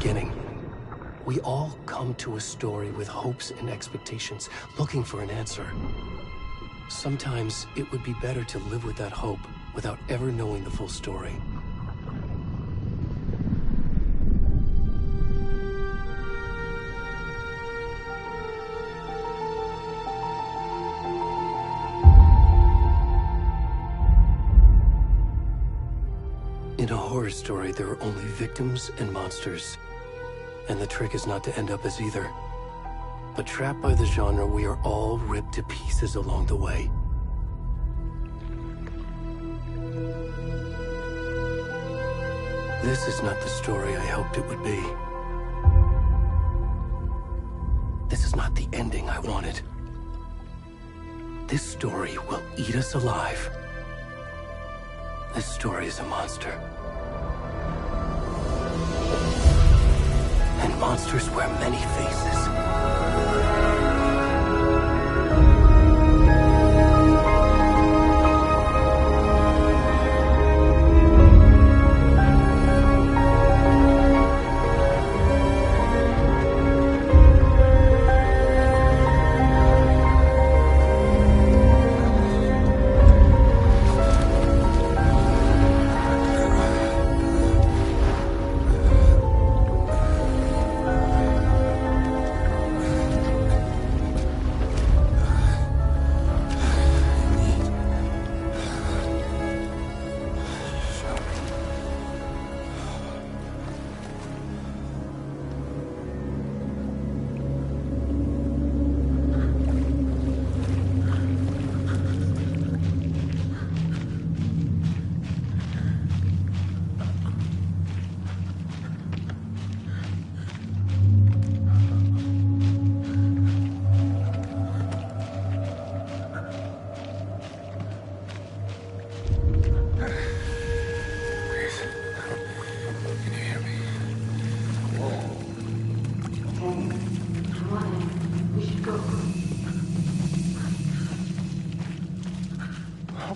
beginning. We all come to a story with hopes and expectations, looking for an answer. Sometimes it would be better to live with that hope without ever knowing the full story. In a horror story, there are only victims and monsters. And the trick is not to end up as either. But trapped by the genre, we are all ripped to pieces along the way. This is not the story I hoped it would be. This is not the ending I wanted. This story will eat us alive. This story is a monster. And monsters wear many faces.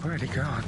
Where'd he gone?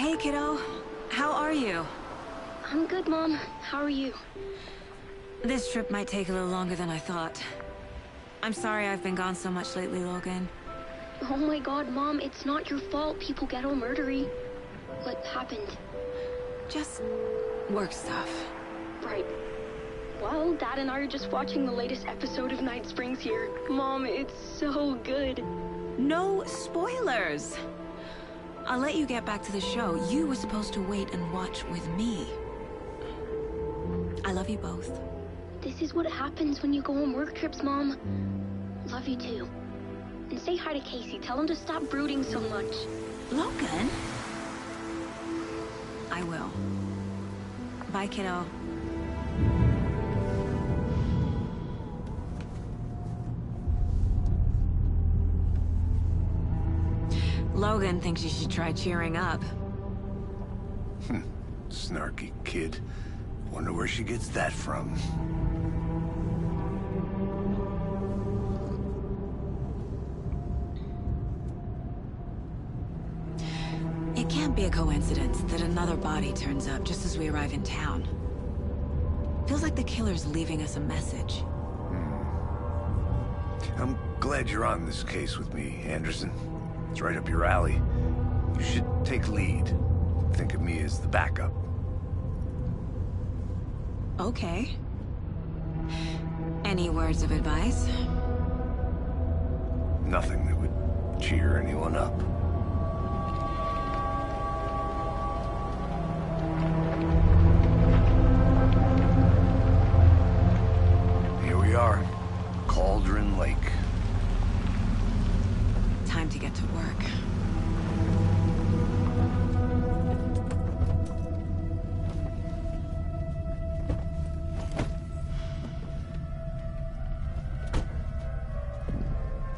Hey, kiddo. How are you? I'm good, Mom. How are you? This trip might take a little longer than I thought. I'm sorry I've been gone so much lately, Logan. Oh my god, Mom, it's not your fault people get all murdery. What happened? Just work stuff. Right. Well, Dad and I are just watching the latest episode of Night Springs here. Mom, it's so good. No spoilers! I'll let you get back to the show. You were supposed to wait and watch with me. I love you both. This is what happens when you go on work trips, Mom. Love you too. And say hi to Casey. Tell him to stop brooding so much. Logan? I will. Bye, kiddo. Logan thinks you should try cheering up. Snarky kid. Wonder where she gets that from. It can't be a coincidence that another body turns up just as we arrive in town. Feels like the killer's leaving us a message. I'm glad you're on this case with me, Anderson. It's right up your alley. You should take lead. Think of me as the backup. Okay. Any words of advice? Nothing that would cheer anyone up. Here we are. Cauldron Lake. Time to get to work.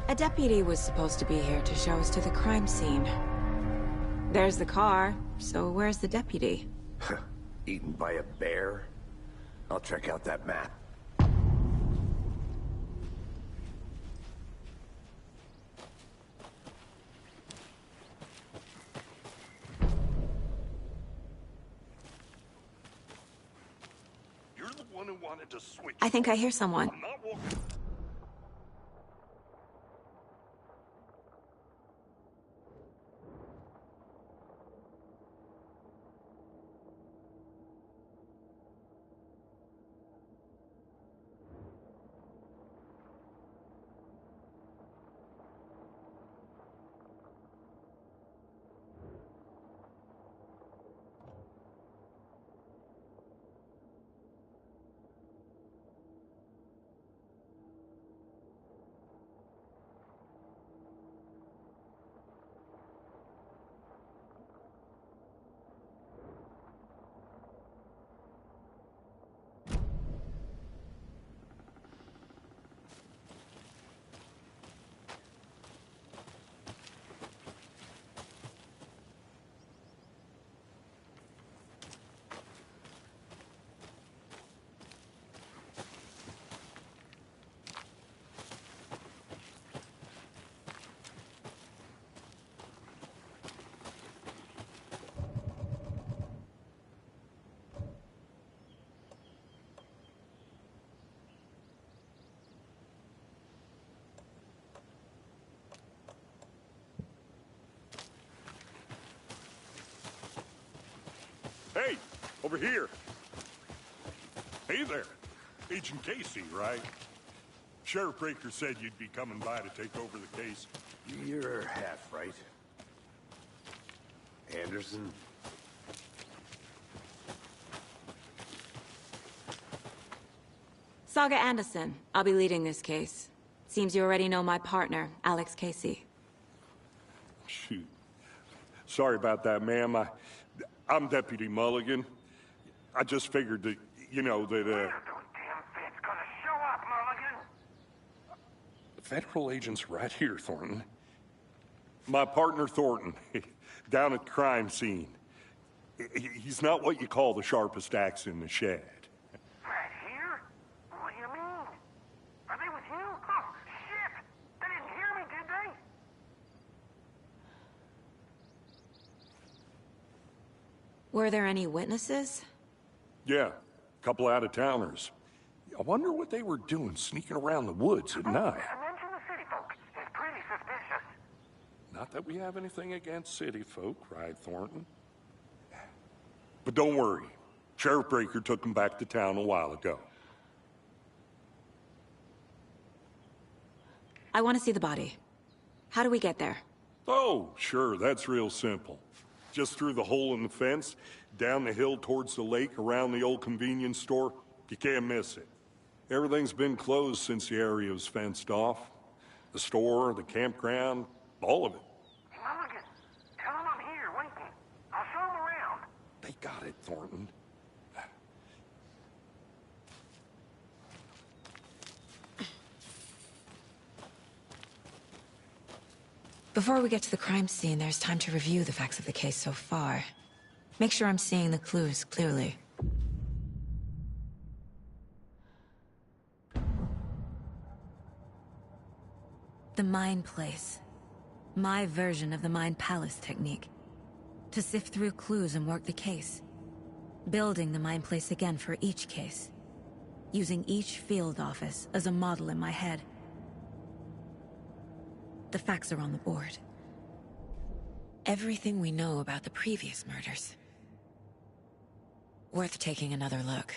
A deputy was supposed to be here to show us to the crime scene. There's the car, so where's the deputy? Eaten by a bear? I'll check out that map. You're the one who wanted to switch. I think I hear someone. I'm not walking. Hey, over here. Hey there. Agent Casey, right? Sheriff Breaker said you'd be coming by to take over the case. You're half right. Anderson? Saga Anderson. I'll be leading this case. Seems you already know my partner, Alex Casey. Shoot. Sorry about that, ma'am. I'm Deputy Mulligan. I just figured that, you know, that, Damn fit's gonna show up, Mulligan. Federal agent's right here, Thornton. My partner, Thornton, down at the crime scene. He's not what you call the sharpest axe in the shed. Right here? What do you mean? Are they with you? Oh, shit! They didn't hear me, did they? Were there any witnesses? Yeah, a couple out-of-towners. I wonder what they were doing sneaking around the woods at night. Mention the city folk. It's pretty suspicious. Not that we have anything against city folk, right, Thornton? But don't worry. Sheriff Breaker took them back to town a while ago. I want to see the body. How do we get there? Oh, sure, that's real simple. Just through the hole in the fence, down the hill towards the lake, around the old convenience store. You can't miss it. Everything's been closed since the area was fenced off. The store, the campground, all of it. Mulligan, tell him I'm here waiting. I'll show him around. They got it, Thornton. Before we get to the crime scene, there's time to review the facts of the case so far. Make sure I'm seeing the clues clearly. The Mind Place. My version of the Mind Palace technique. To sift through clues and work the case. Building the Mind Place again for each case. Using each field office as a model in my head. The facts are on the board. Everything we know about the previous murders. Worth taking another look.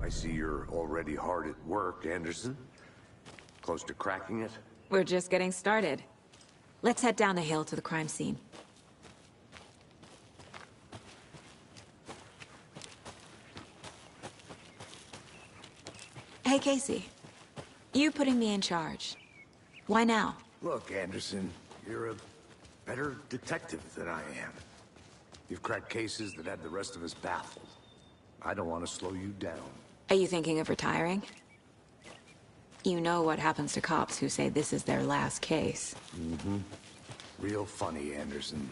I see you're already hard at work, Anderson. Close to cracking it? We're just getting started. Let's head down the hill to the crime scene. Hey, Casey. You putting me in charge. Why now? Look, Anderson, you're a better detective than I am. You've cracked cases that had the rest of us baffled. I don't want to slow you down. Are you thinking of retiring? You know what happens to cops who say this is their last case. Mm-hmm. Real funny, Anderson.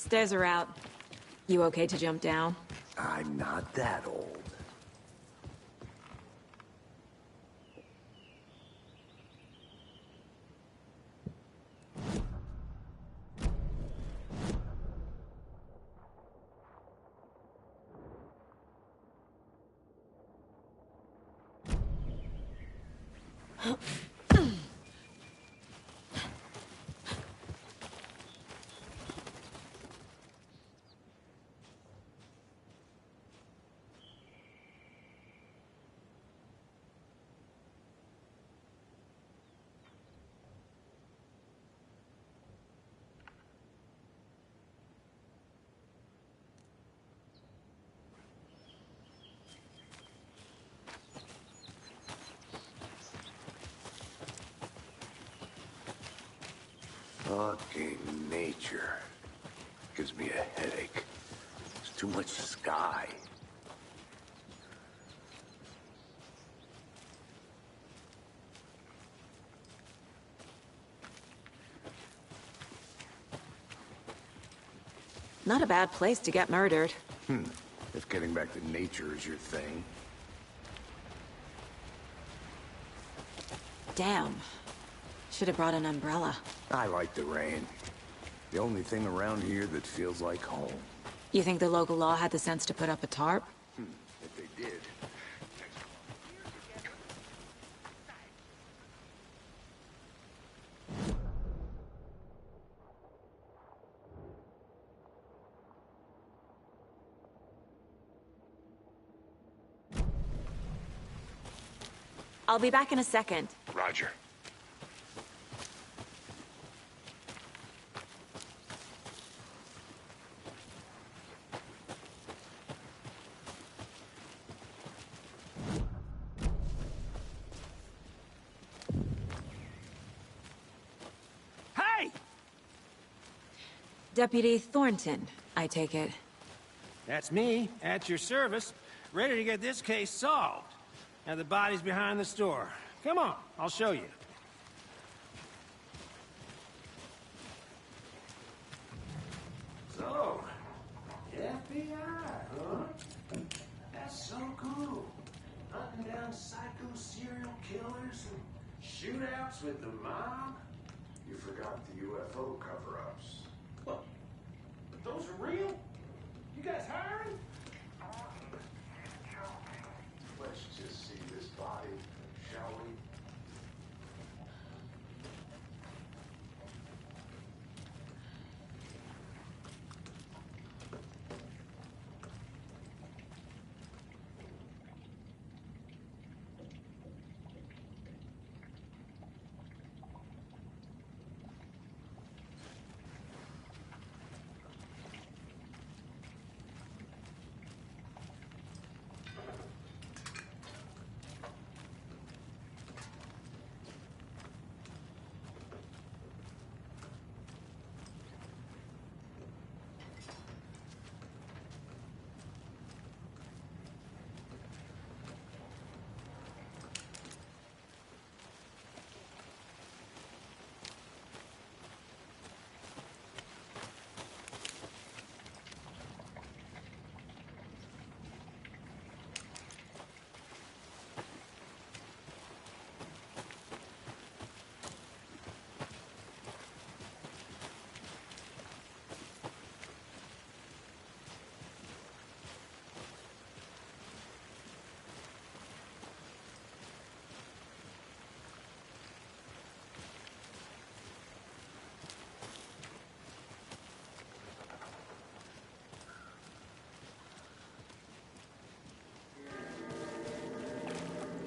Stairs are out. You okay to jump down? I'm not that old. Fucking nature. Gives me a headache. There's too much sky. Not a bad place to get murdered. If getting back to nature is your thing. Damn. Should have brought an umbrella. I like the rain. The only thing around here that feels like home. You think the local law had the sense to put up a tarp? If they did. I'll be back in a second. Roger. Hey! Deputy Thornton, I take it. That's me, at your service, ready to get this case solved. Now the body's behind the store. Come on, I'll show you. So, FBI, huh? That's so cool. Hunting down psycho serial killers and shootouts with the mob? You forgot the UFO cover-ups. What? But those are real? You guys hiring? Let's just see this body, shall we?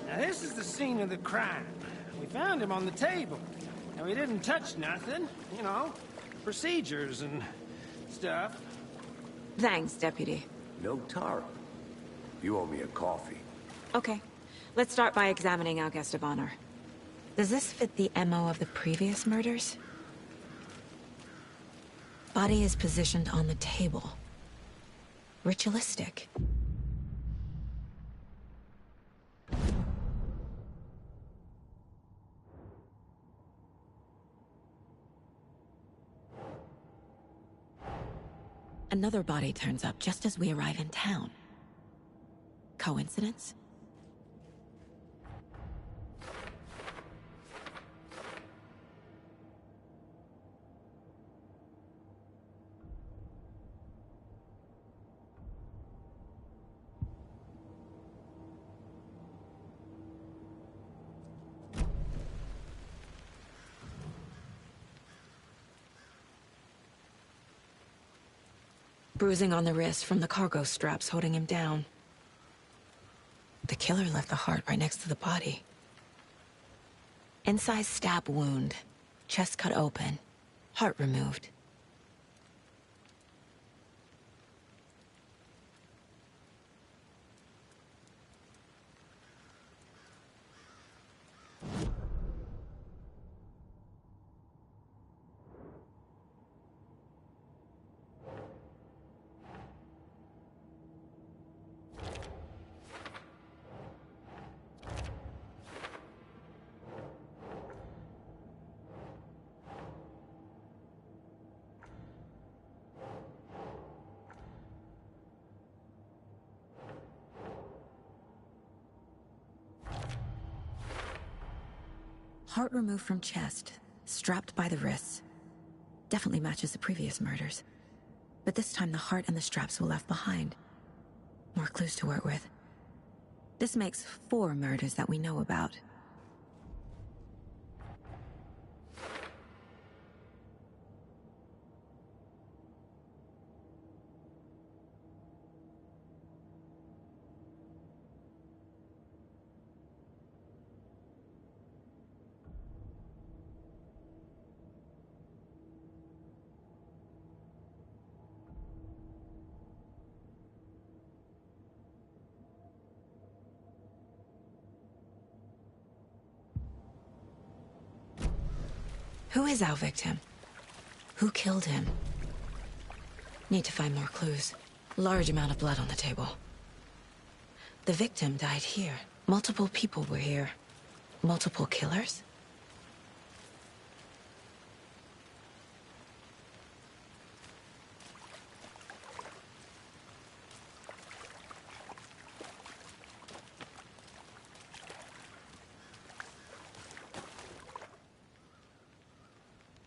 Now this is the scene of the crime. We found him on the table. And we didn't touch nothing, you know, procedures and stuff. Thanks, Deputy. No tarp. You owe me a coffee. Okay. Let's start by examining our guest of honor. Does this fit the MO of the previous murders? Body is positioned on the table. Ritualistic. Another body turns up just as we arrive in town. Coincidence? Bruising on the wrist from the cargo straps holding him down. The killer left the heart right next to the body. Inside stab wound, chest cut open, heart removed. Heart removed from chest, strapped by the wrists. Definitely matches the previous murders. But this time the heart and the straps were left behind. More clues to work with. This makes 4 murders that we know about. Who is our victim? Who killed him? Need to find more clues. Large amount of blood on the table. The victim died here. Multiple people were here. Multiple killers?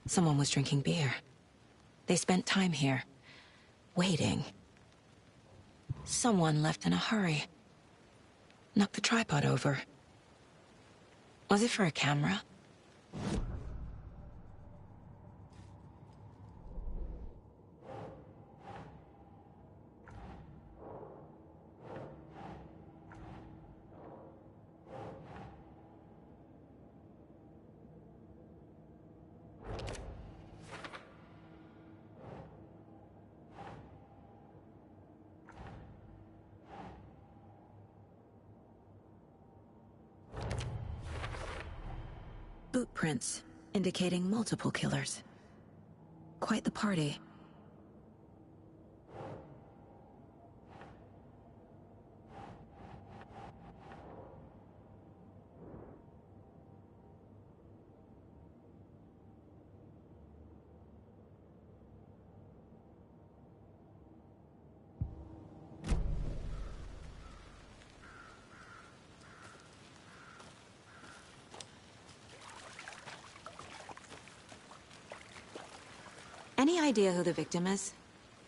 Someone was drinking beer. They spent time here, waiting. Someone left in a hurry. Knocked the tripod over. Was it for a camera? Boot prints, indicating multiple killers. Quite the party. Any idea who the victim is?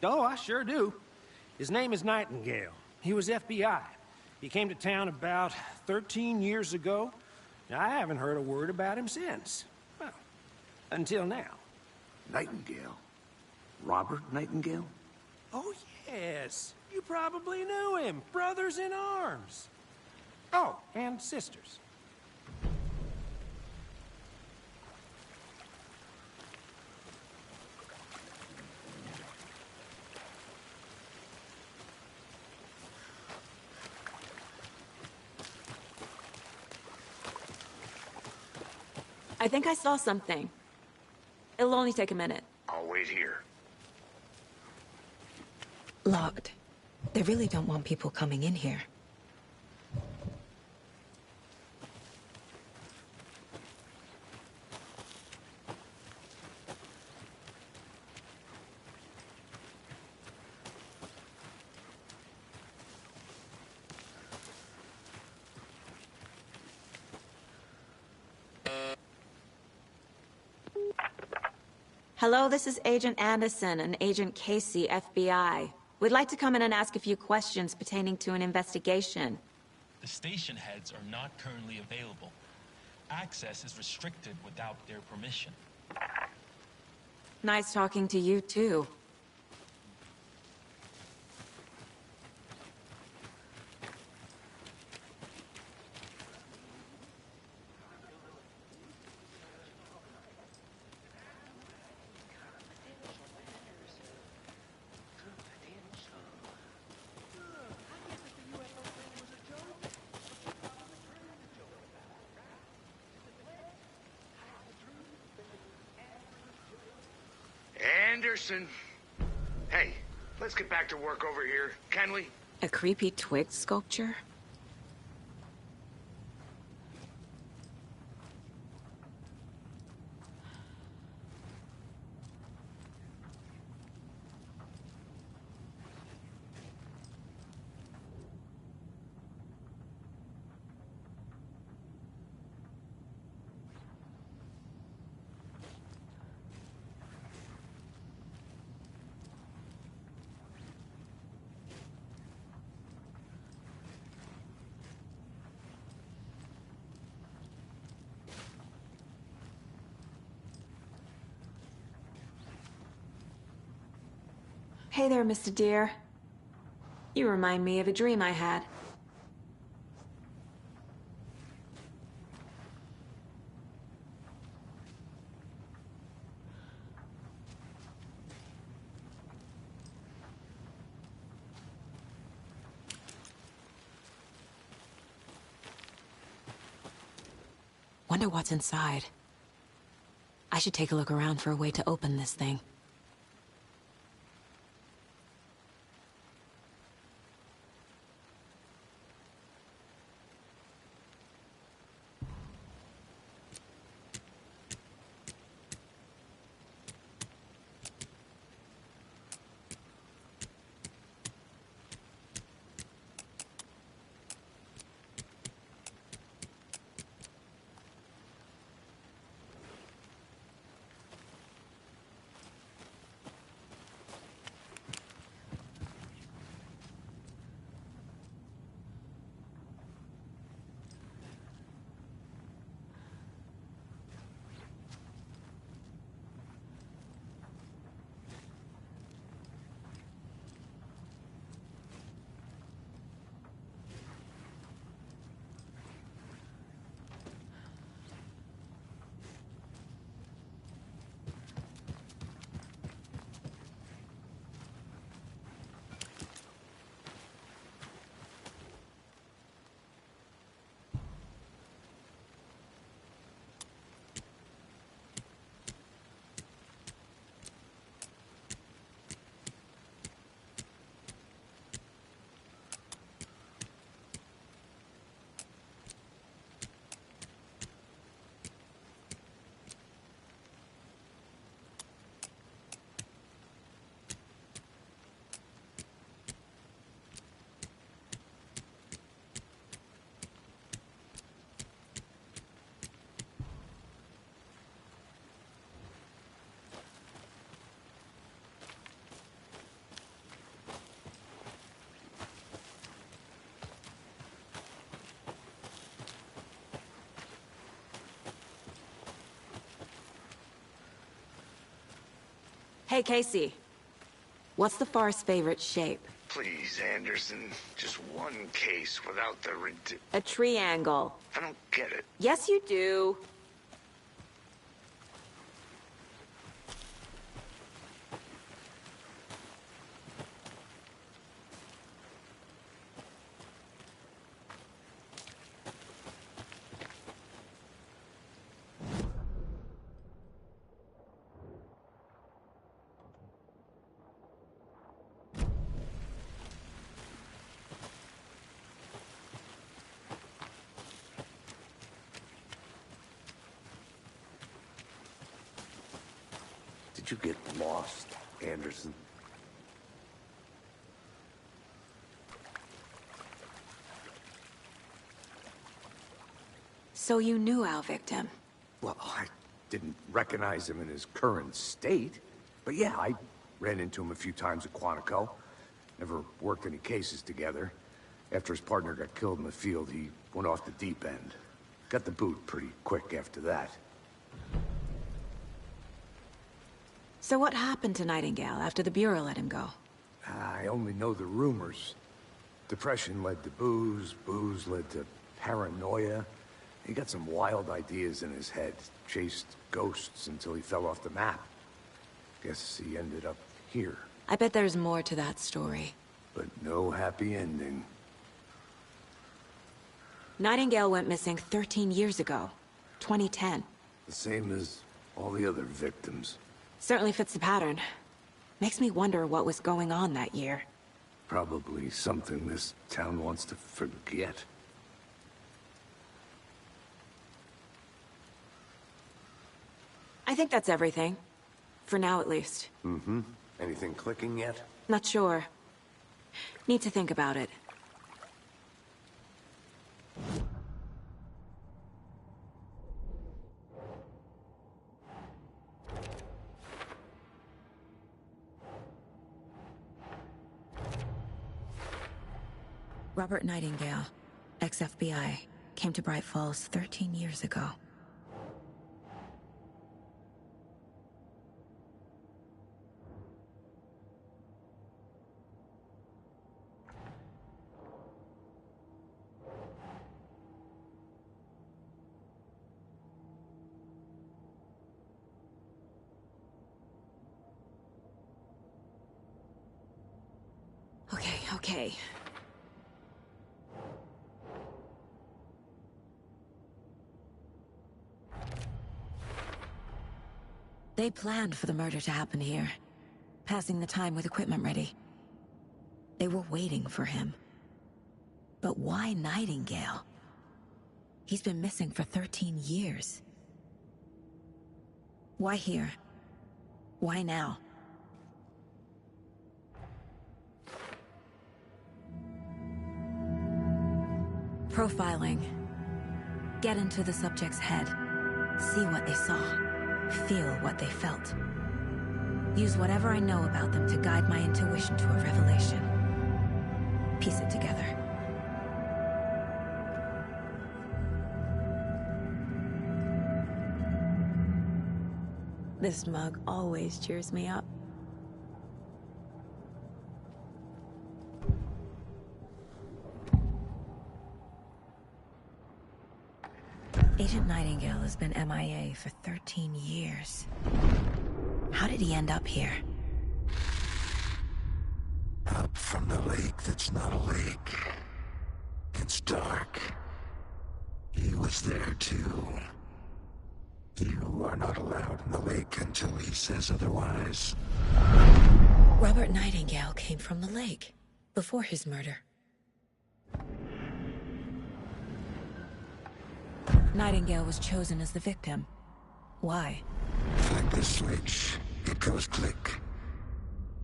Oh, I sure do. His name is Nightingale. He was FBI. He came to town about 13 years ago. I haven't heard a word about him since. Well, until now. Nightingale? Robert Nightingale? Oh, yes. You probably knew him. Brothers in arms. Oh, and sisters. I think I saw something. It'll only take a minute. I'll wait here. Locked. They really don't want people coming in here. Hello, this is Agent Anderson and Agent Casey, FBI. We'd like to come in and ask a few questions pertaining to an investigation. The station heads are not currently available. Access is restricted without their permission. Nice talking to you, too. Anderson. Hey, let's get back to work over here, can we? A creepy twig sculpture? Hey there, Mr. Deer. You remind me of a dream I had. Wonder what's inside. I should take a look around for a way to open this thing. Hey, Casey. What's the far's favorite shape? Please, Anderson. Just one case without the A triangle. I don't get it. Yes, you do. Did you get lost, Anderson? So you knew our victim? Well, didn't recognize him in his current state. But yeah, I ran into him a few times at Quantico. Never worked any cases together. After his partner got killed in the field, he went off the deep end. Got the boot pretty quick after that. So what happened to Nightingale after the Bureau let him go? I only know the rumors. Depression led to booze, booze led to paranoia. He got some wild ideas in his head, chased ghosts until he fell off the map. Guess he ended up here. I bet there's more to that story. But no happy ending. Nightingale went missing 13 years ago, 2010. The same as all the other victims. Certainly fits the pattern. Makes me wonder what was going on that year. Probably something this town wants to forget. I think that's everything. For now, at least. Mm-hmm. Anything clicking yet? Not sure. Need to think about it. Robert Nightingale, ex-FBI, came to Bright Falls 13 years ago. Okay. They planned for the murder to happen here, passing the time with equipment ready. They were waiting for him. But why Nightingale? He's been missing for 13 years. Why here? Why now? Profiling. Get into the subject's head. See what they saw. Feel what they felt. Use whatever I know about them to guide my intuition to a revelation. Piece it together. This mug always cheers me up. Agent Nightingale has been MIA for 13 years. How did he end up here? Up from the lake that's not a lake. It's dark. He was there too. You are not allowed in the lake until he says otherwise. Robert Nightingale came from the lake, before his murder. Nightingale was chosen as the victim. Why? Like the switch, it goes click.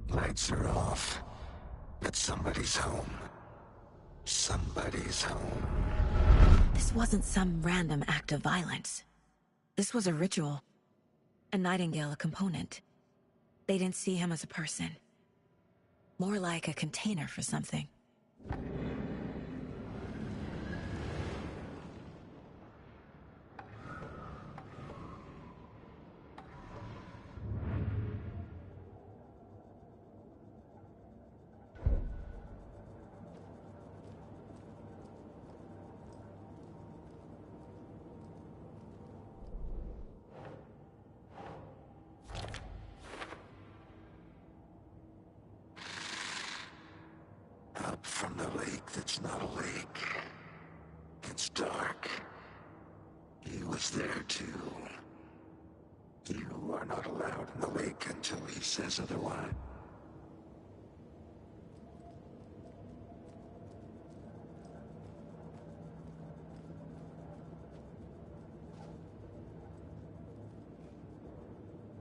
Lights are off. But somebody's home. Somebody's home. This wasn't some random act of violence. This was a ritual. And Nightingale a component. They didn't see him as a person. More like a container for something. Up from the lake that's not a lake. It's dark. He was there too. You are not allowed in the lake until he says otherwise.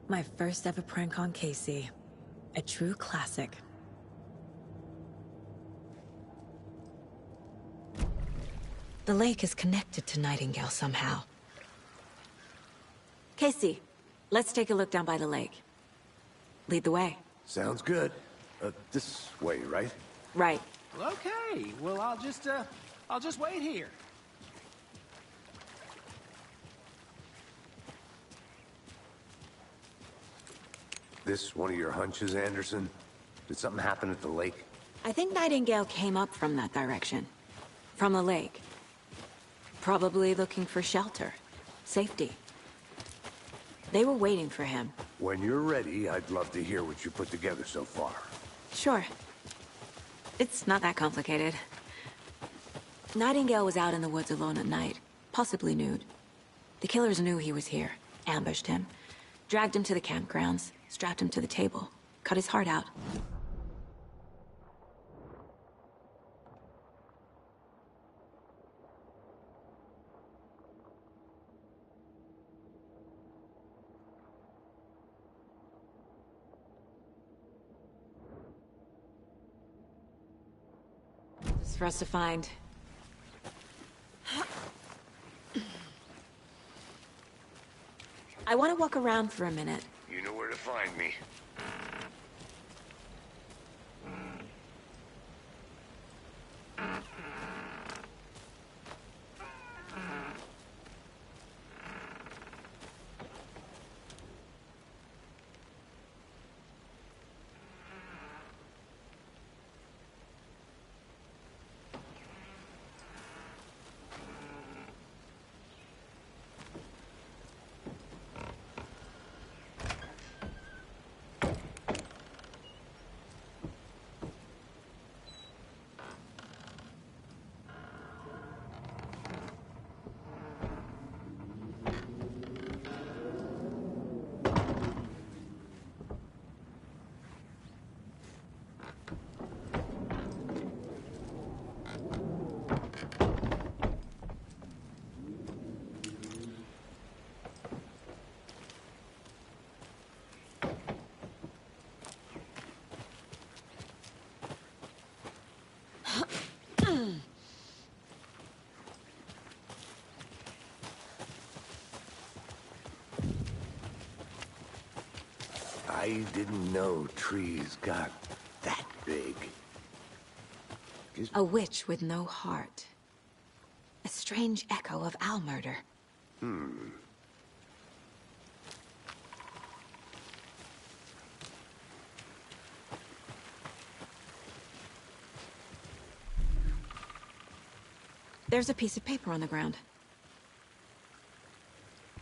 My first ever prank on Casey. A true classic. The lake is connected to Nightingale somehow. Casey, let's take a look down by the lake. Lead the way. Sounds good. This way, right? Right. Okay, well, I'll just wait here. This one of your hunches, Anderson? Did something happen at the lake? I think Nightingale came up from that direction. From the lake. Probably looking for shelter. Safety. They were waiting for him. When you're ready, I'd love to hear what you put together so far. Sure. It's not that complicated. Nightingale was out in the woods alone at night, possibly nude. The killers knew he was here, ambushed him, dragged him to the campgrounds, strapped him to the table, cut his heart out. It's for us to find. I want to walk around for a minute. You know where to find me. I didn't know trees got that big. A witch with no heart. A strange echo of owl murder. There's a piece of paper on the ground.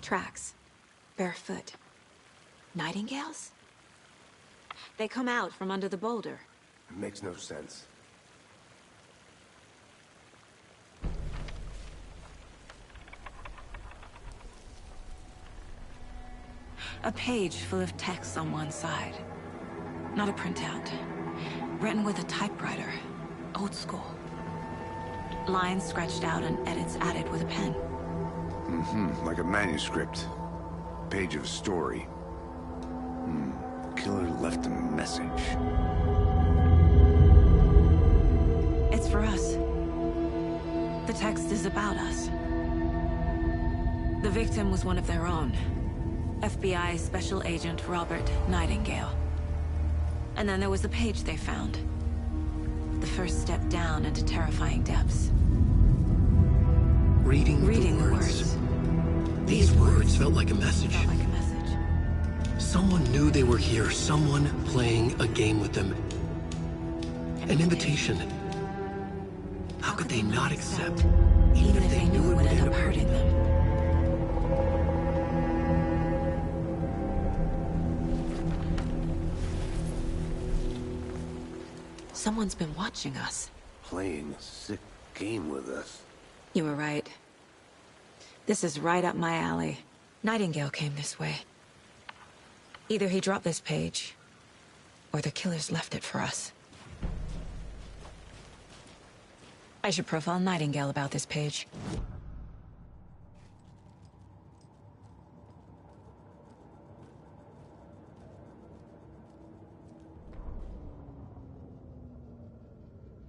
Tracks. Barefoot. Nightingales? They come out from under the boulder. It makes no sense. A page full of text on one side. Not a printout. Written with a typewriter. Old school. Lines scratched out and edits added with a pen. Like a manuscript. Page of a story. Killer left a message. It's for us. The text is about us. The victim was one of their own. FBI Special Agent Robert Nightingale. And then there was the page they found. The first step down into terrifying depths. Reading the words. These words felt like a message. Someone knew they were here, someone playing a game with them. An invitation. How could they not accept, even if they knew it would end up hurting them? Someone's been watching us. Playing a sick game with us. You were right. This is right up my alley. Nightingale came this way. Either he dropped this page, or the killers left it for us. I should profile Nightingale about this page.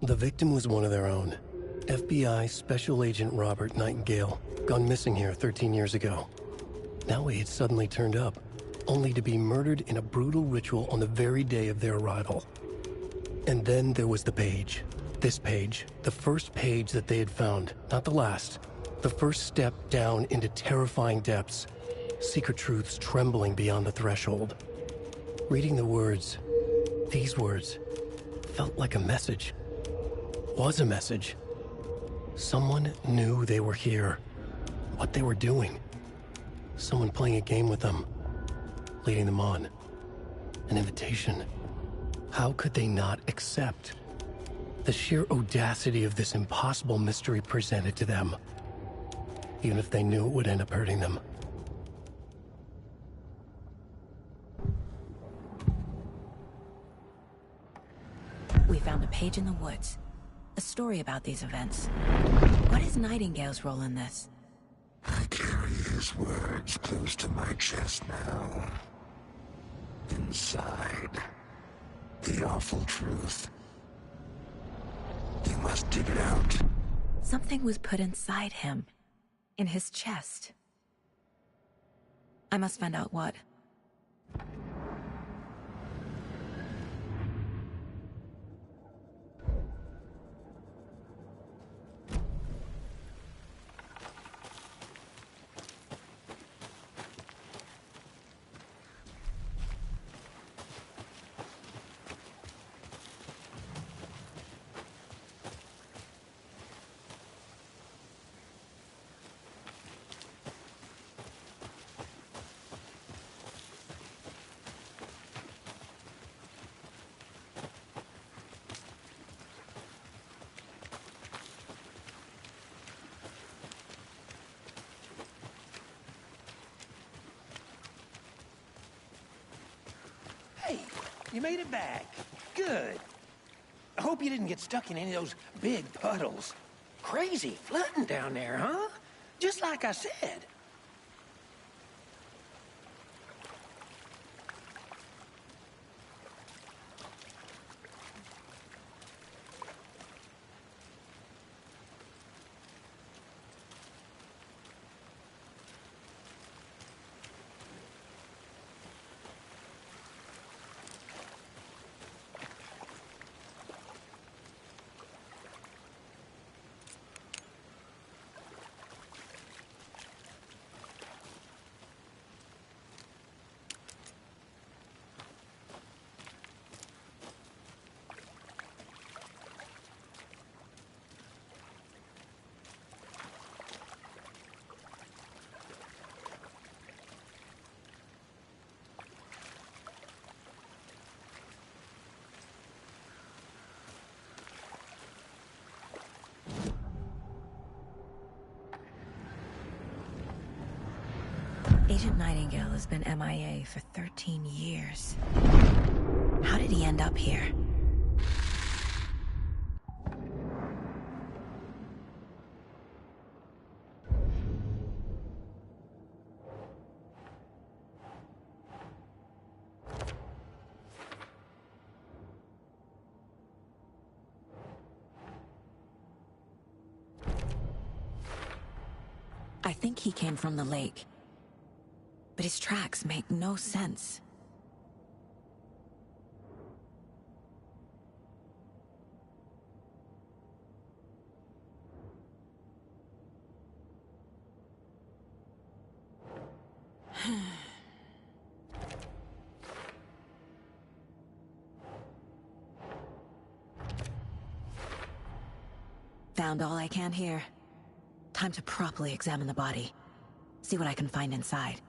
The victim was one of their own. FBI Special Agent Robert Nightingale, gone missing here 13 years ago. Now he had suddenly turned up, only to be murdered in a brutal ritual on the very day of their arrival. And then there was the page. This page, the first page that they had found, not the last. The first step down into terrifying depths. Secret truths trembling beyond the threshold. Reading the words, these words, felt like a message. Was a message. Someone knew they were here. What they were doing. Someone playing a game with them. Leading them on. An invitation. How could they not accept? The sheer audacity of this impossible mystery presented to them. Even if they knew it would end up hurting them. We found a page in the woods. A story about these events. What is Nightingale's role in this? I carry his words close to my chest now. Inside, the awful truth. You must dig it out. Something was put inside him. In his chest. I must find out what. Hey, you made it back. Good. I hope you didn't get stuck in any of those big puddles. Crazy flooding down there, huh? Just like I said. Agent Nightingale has been MIA for 13 years. How did he end up here? I think he came from the lake. But his tracks make no sense. Found all I can here. Time to properly examine the body. See what I can find inside.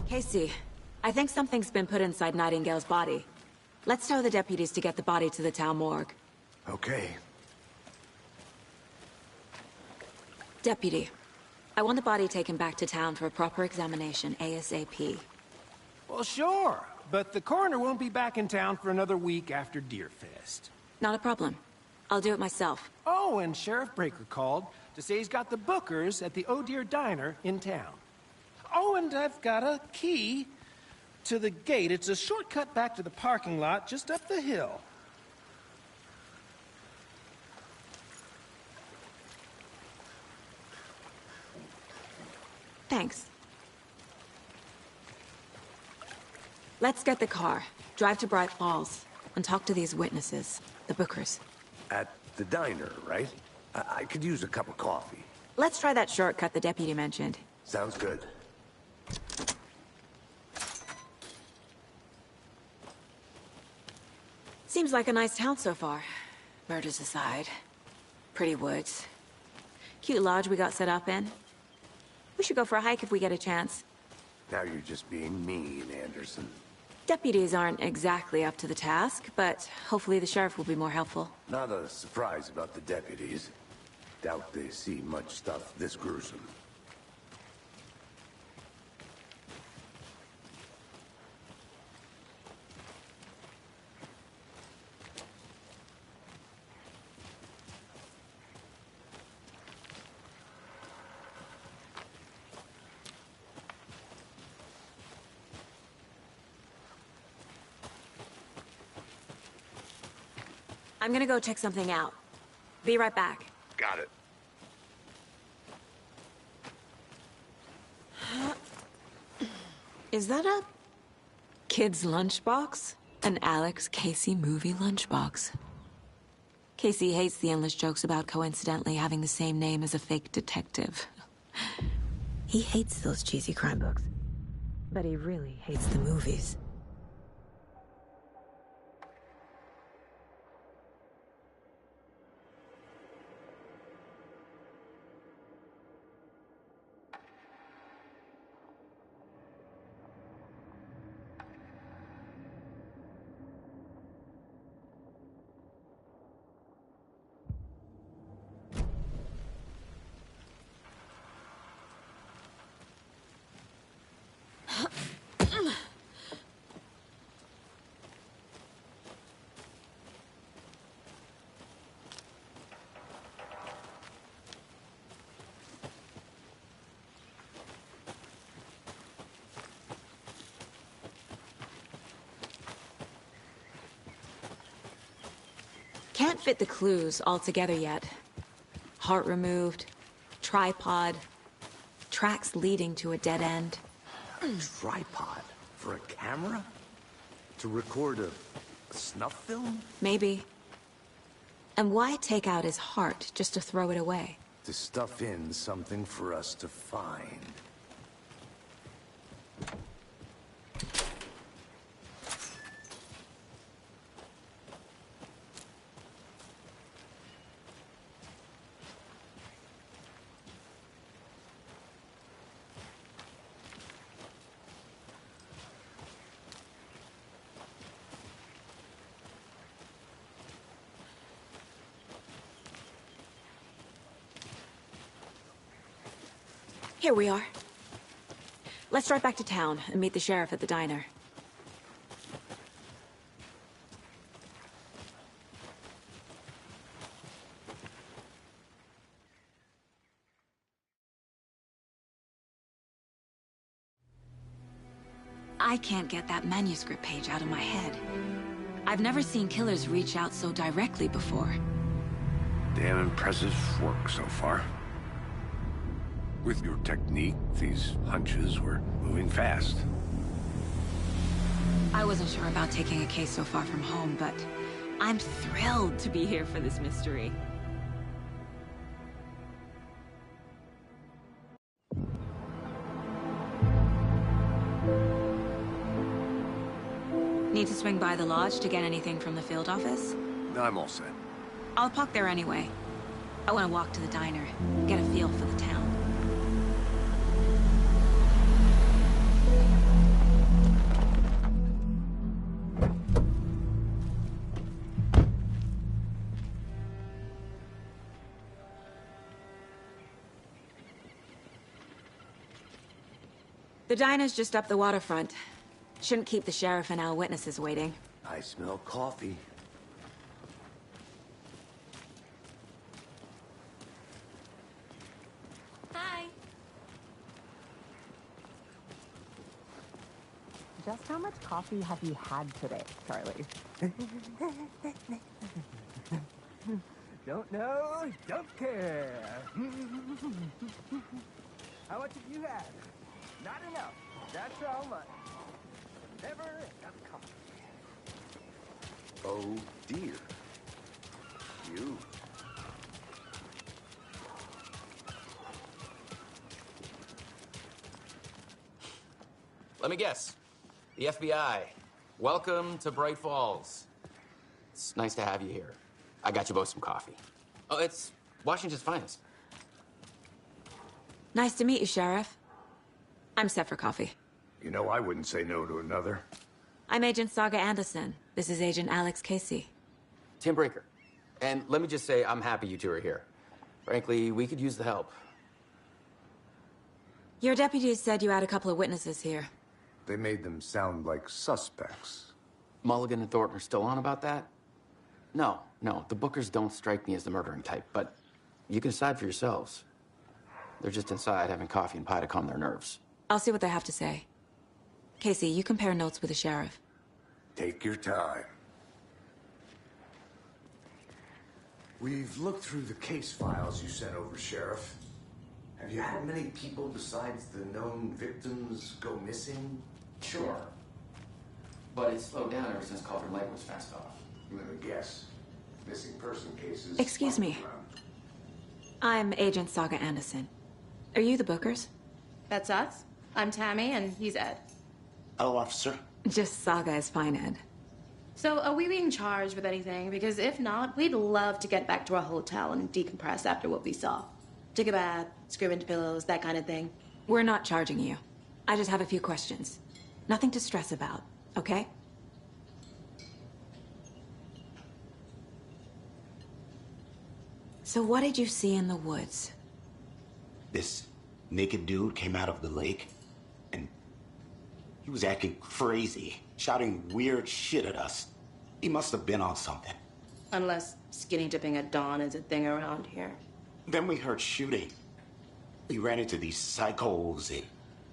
Casey, I think something's been put inside Nightingale's body. Let's tell the deputies to get the body to the town morgue. Okay. Deputy, I want the body taken back to town for a proper examination ASAP. Well, sure. But the coroner won't be back in town for another week after Deerfest. Not a problem. I'll do it myself. Oh, and Sheriff Breaker called to say he's got the bookers at the Oh Deer Diner in town. Oh, and I've got a key to the gate. It's a shortcut back to the parking lot just up the hill. Thanks. Let's get the car, drive to Bright Falls, and talk to these witnesses, the Bookers. At the diner, right? I could use a cup of coffee. Let's try that shortcut the deputy mentioned. Sounds good. Seems like a nice town so far. Murders aside. Pretty woods. Cute lodge we got set up in. We should go for a hike if we get a chance. Now you're just being mean, Anderson. Deputies aren't exactly up to the task, but hopefully the sheriff will be more helpful. Not a surprise about the deputies. Doubt they see much stuff this gruesome. I'm gonna go check something out. Be right back. Got it. Is that a kid's lunchbox? An Alex Casey movie lunchbox. Casey hates the endless jokes about coincidentally having the same name as a fake detective. He hates those cheesy crime books. But he really hates the movies. Can't fit the clues all together yet. Heart removed, tripod, tracks leading to a dead end. A tripod? For a camera? To record a snuff film? Maybe. And why take out his heart just to throw it away? To stuff in something for us to find. Here we are. Let's drive back to town and meet the sheriff at the diner. I can't get that manuscript page out of my head. I've never seen killers reach out so directly before. Damn impressive work so far. With your technique, these hunches were moving fast. I wasn't sure about taking a case so far from home, but I'm thrilled to be here for this mystery. Need to swing by the lodge to get anything from the field office? I'm all set. I'll park there anyway. I want to walk to the diner, get a feel for the town. The diner's just up the waterfront. Shouldn't keep the sheriff and our witnesses waiting. I smell coffee. Hi. Just how much coffee have you had today, Charlie? Don't know, don't care. How much have you had? Not enough. That's how much. Never enough. Oh, dear. You. Let me guess. The FBI. Welcome to Bright Falls. It's nice to have you here. I got you both some coffee. Oh, it's Washington's finest. Nice to meet you, Sheriff. I'm set for coffee. You know, I wouldn't say no to another. I'm Agent Saga Anderson. This is Agent Alex Casey. Tim Breaker. And let me just say, I'm happy you two are here. Frankly, we could use the help. Your deputies said you had a couple of witnesses here. They made them sound like suspects. Mulligan and Thornton are still on about that? No, the Bookers don't strike me as the murdering type, but you can decide for yourselves. They're just inside having coffee and pie to calm their nerves. I'll see what they have to say. Casey, you compare notes with the sheriff. Take your time. We've looked through the case files you sent over, Sheriff. Have you had many people besides the known victims go missing? Sure. But it's slowed down ever since Cauldron Lake was fenced off. Let me guess. Missing person cases... Excuse me. I'm Agent Saga Anderson. Are you the Bookers? That's us. I'm Tammy, and he's Ed. Hello, officer. Just Saga is fine, Ed. So, are we being charged with anything? Because if not, we'd love to get back to our hotel and decompress after what we saw. Take a bath, scream into pillows, that kind of thing. We're not charging you. I just have a few questions. Nothing to stress about, okay? So what did you see in the woods? This naked dude came out of the lake, and he was acting crazy, shouting weird shit at us. He must have been on something. Unless skinny dipping at dawn is a thing around here. Then we heard shooting. We ran into these psychos in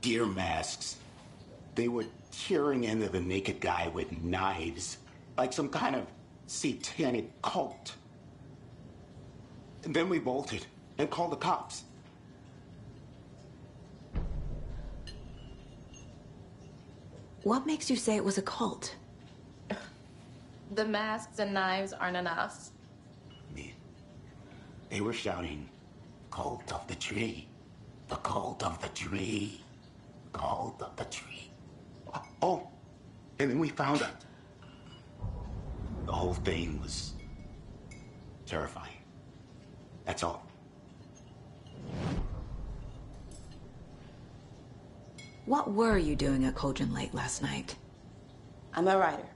deer masks. They were tearing into the naked guy with knives, like some kind of satanic cult. And then we bolted and called the cops. What makes you say it was a cult? The masks and knives aren't enough. They were shouting, "Cult of the tree, the cult of the tree, cult of the tree." Oh, and then we found out. The whole thing was terrifying. That's all. What were you doing at Cauldron Lake last night? I'm a writer.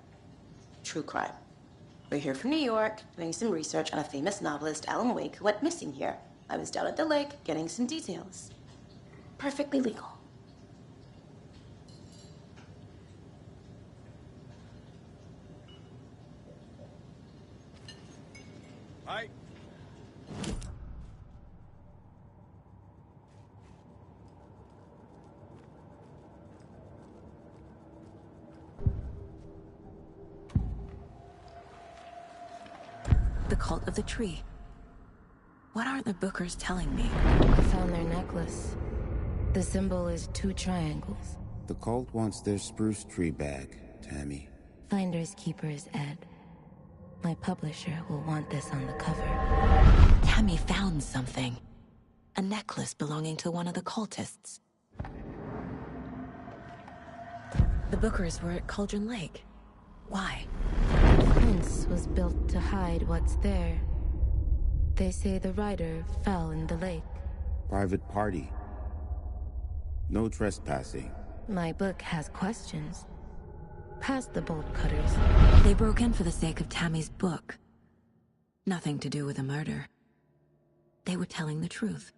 True crime. We're here from New York, doing some research on a famous novelist, Alan Wake, who went missing here. I was down at the lake, getting some details. Perfectly legal. Hi. The cult of the tree. What are the Bookers telling me? I found their necklace. The symbol is 2 triangles. The cult wants their spruce tree back, Tammy. Finders keepers, Ed. My publisher will want this on the cover. Tammy found something. A necklace belonging to one of the cultists. The Bookers were at Cauldron Lake. Why? The fence was built to hide what's there. They say the rider fell in the lake. Private party. No trespassing. My book has questions. Past the bolt cutters. They broke in for the sake of Tammy's book. Nothing to do with a murder. They were telling the truth.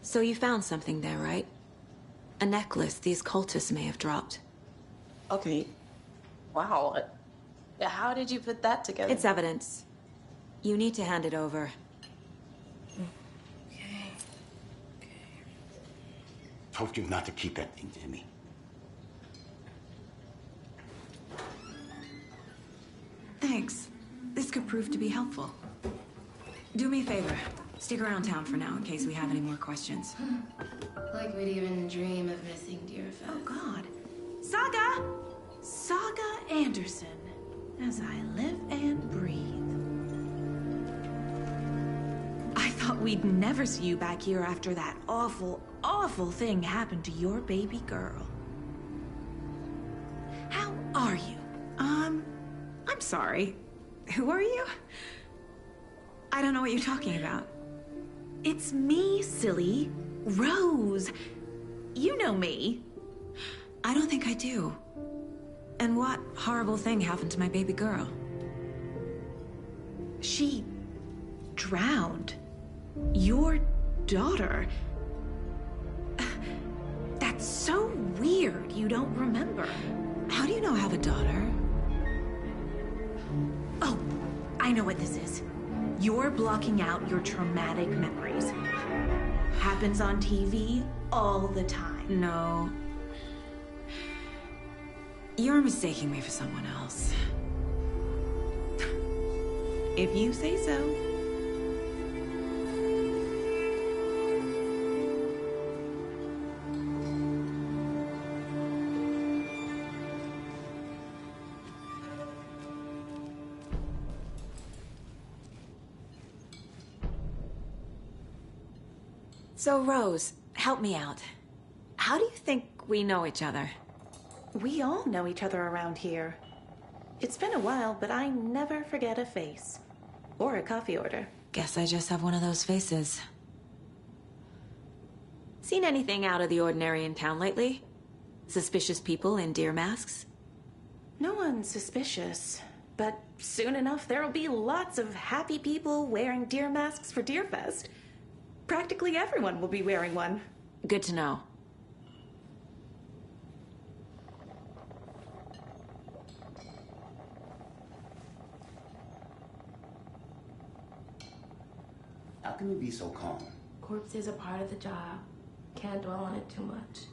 So you found something there, right? A necklace these cultists may have dropped. Okay. Wow. How did you put that together? It's evidence. You need to hand it over. told you not to keep that thing to me. Thanks. This could prove to be helpful. Do me a favor. Stick around town for now in case we have any more questions. Like we'd even dream of missing Deerfest. Oh, God. Saga! Saga Anderson. As I live and breathe. I thought we'd never see you back here after that awful, awful thing happened to your baby girl. How are you? I'm sorry. Who are you? I don't know what you're talking about. It's me, silly. Rose. You know me. I don't think I do. And what horrible thing happened to my baby girl? She drowned. Your daughter. That's so weird you don't remember. How do you know I have a daughter? Oh, I know what this is. You're blocking out your traumatic memories. Happens on TV all the time. No. You're mistaking me for someone else. If you say so. So, Rose, help me out. How do you think we know each other? We all know each other around here. It's been a while, but I never forget a face. Or a coffee order. Guess I just have one of those faces. Seen anything out of the ordinary in town lately? Suspicious people in deer masks? No one's suspicious. But soon enough, there'll be lots of happy people wearing deer masks for Deerfest. Practically everyone will be wearing one. Good to know. How can you be so calm? Corpses are part of the job. Can't dwell on it too much.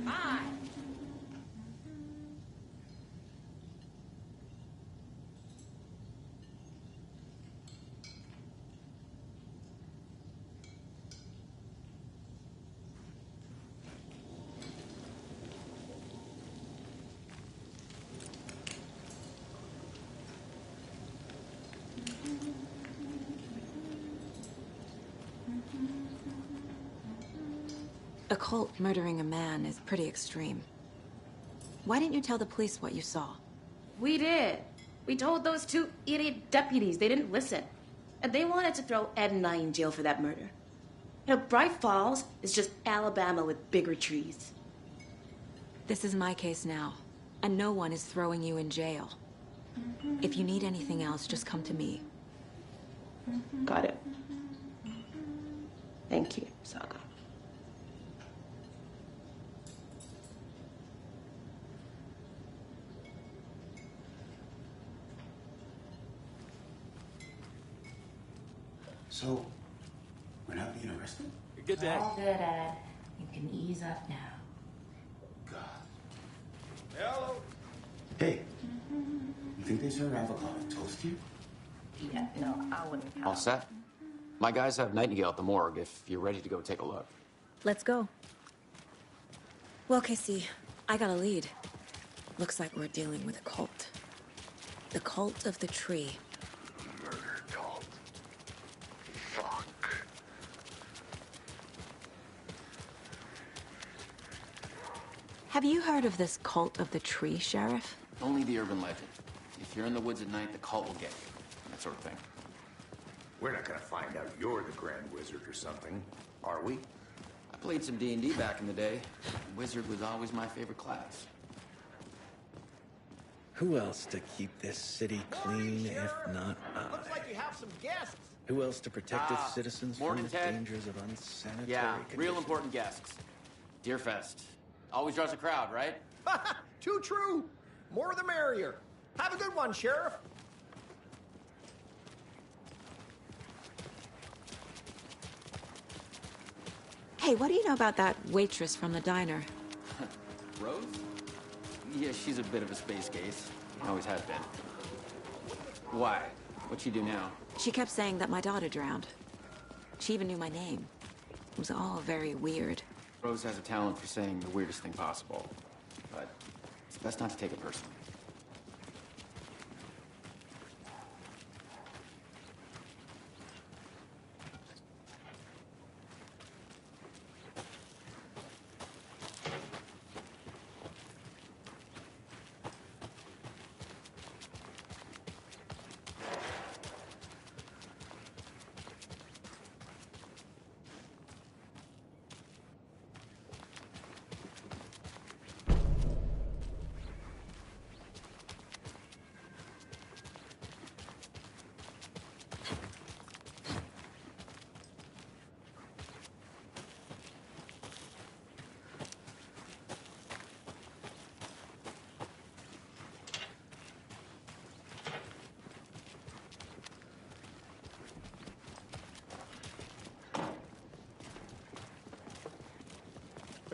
Hi. A cult murdering a man is pretty extreme. Why didn't you tell the police what you saw? We did. We told those two idiot deputies. They didn't listen. And they wanted to throw Ed and I in jail for that murder. You know, Bright Falls is just Alabama with bigger trees. This is my case now, and no one is throwing you in jail. If you need anything else, just come to me. Got it. Thank you, Saga. So, we're not being arrested? Good day. All good, Ed. You can ease up now. God. Hello. Hey, you think they serve avocado toast here? Yeah, no, I wouldn't. All set? My guys have Nightingale at the morgue if you're ready to go take a look. Let's go. Well, Casey, I got a lead. Looks like we're dealing with a cult. The cult of the tree. Murder cult. Fuck. Have you heard of this cult of the tree, Sheriff? Only the urban legend. If you're in the woods at night, the cult will get you. That sort of thing. We're not gonna find out you're the Grand Wizard or something, are we? I played some D&D back in the day. Wizard was always my favorite class. Who else to keep this city clean, if not I? Looks like you have some guests. Who else to protect its citizens from Morgan, the Ted. dangers of unsanitary Yeah, conditions? real important guests. Deerfest. Always draws a crowd, right? Too true. More the merrier. Have a good one, Sheriff. Hey, what do you know about that waitress from the diner? Rose? Yeah, she's a bit of a space case. Always has been. Why? What'd she do now? She kept saying that my daughter drowned. She even knew my name. It was all very weird. Rose has a talent for saying the weirdest thing possible. But it's best not to take it personally.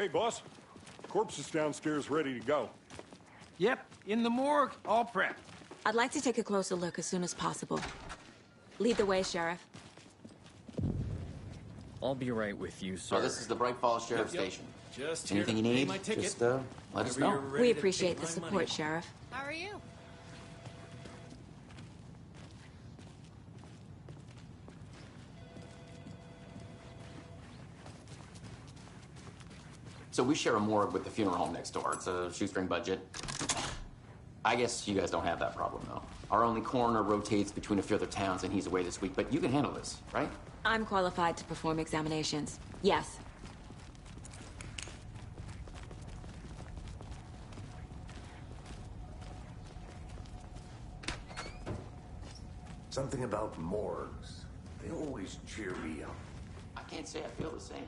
Hey, boss. Corpse is downstairs ready to go. Yep, in the morgue, all prepped. I'd like to take a closer look as soon as possible. Lead the way, Sheriff. I'll be right with you, sir. So this is the Bright Falls Sheriff Station. Just Anything you here to pay need, my ticket. just let us Whenever know. you're ready We to appreciate take the my support, money. Sheriff. How are you? So we share a morgue with the funeral home next door. It's a shoestring budget. I guess you guys don't have that problem, though. Our only coroner rotates between a few other towns, and he's away this week. But you can handle this, right? I'm qualified to perform examinations. Yes. Something about morgues. They always cheer me up. I can't say I feel the same.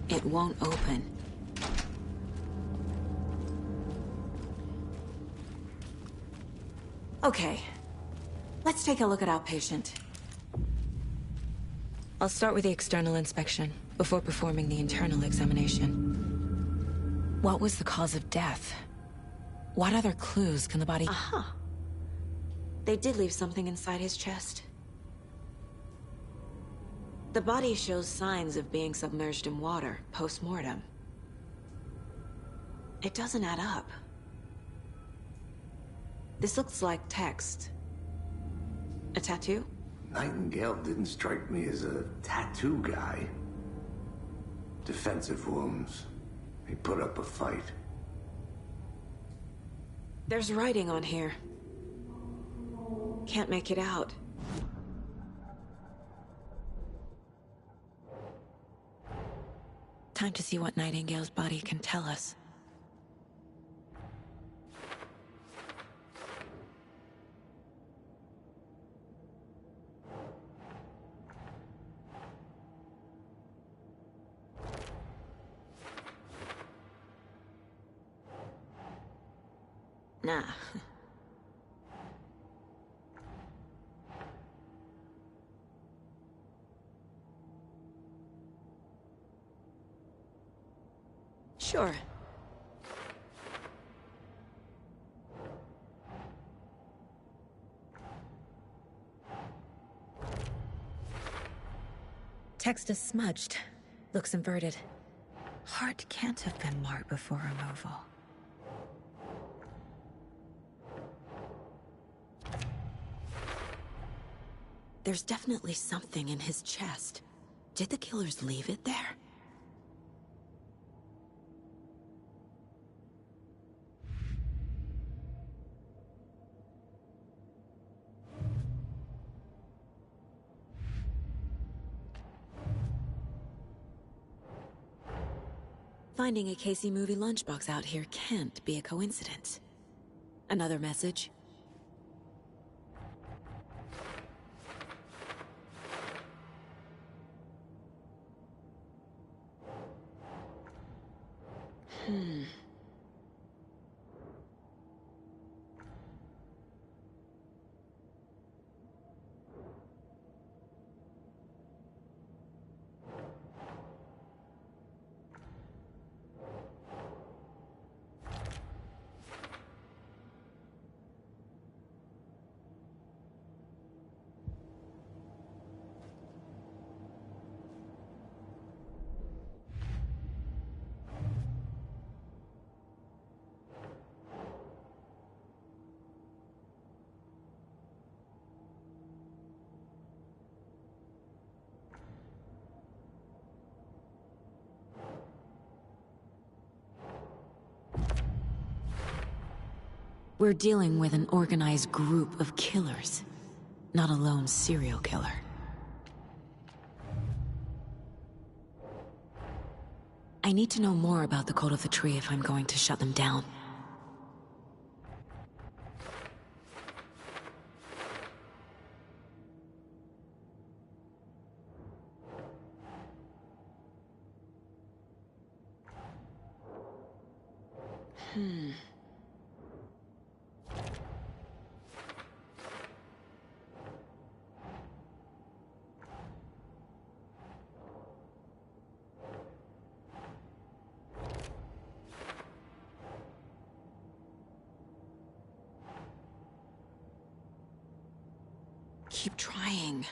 It won't open. Okay. Let's take a look at our patient. I'll start with the external inspection before performing the internal examination. What was the cause of death? What other clues can the body... Aha! They did leave something inside his chest. The body shows signs of being submerged in water, post-mortem. It doesn't add up. This looks like text. A tattoo? Nightingale didn't strike me as a tattoo guy. Defensive wounds. He put up a fight. There's writing on here. Can't make it out. Time to see what Nightingale's body can tell us. Nah. Sure. Text is smudged. Looks inverted. Heart can't have been marked before removal. There's definitely something in his chest. Did the killers leave it there? Finding a Casey movie lunchbox out here can't be a coincidence. Another message? We're dealing with an organized group of killers, not a lone serial killer. I need to know more about the Code of the Tree if I'm going to shut them down. Keep trying.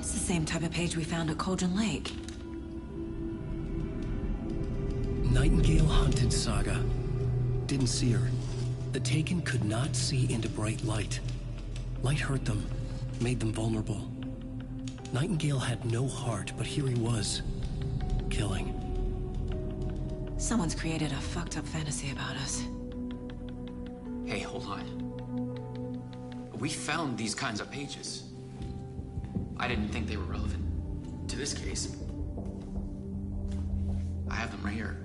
Same type of page we found at Cauldron Lake. Nightingale hunted Saga. Didn't see her. The Taken could not see into bright light. Light hurt them, made them vulnerable. Nightingale had no heart, but here he was, killing. Someone's created a fucked up fantasy about us. Hey, hold on. We found these kinds of pages. I didn't think they were relevant to this case. I have them right here.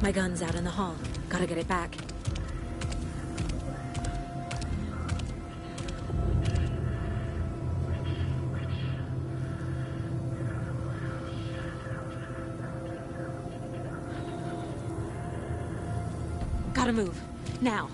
My gun's out in the hall. Gotta get it back. Gotta move. Now.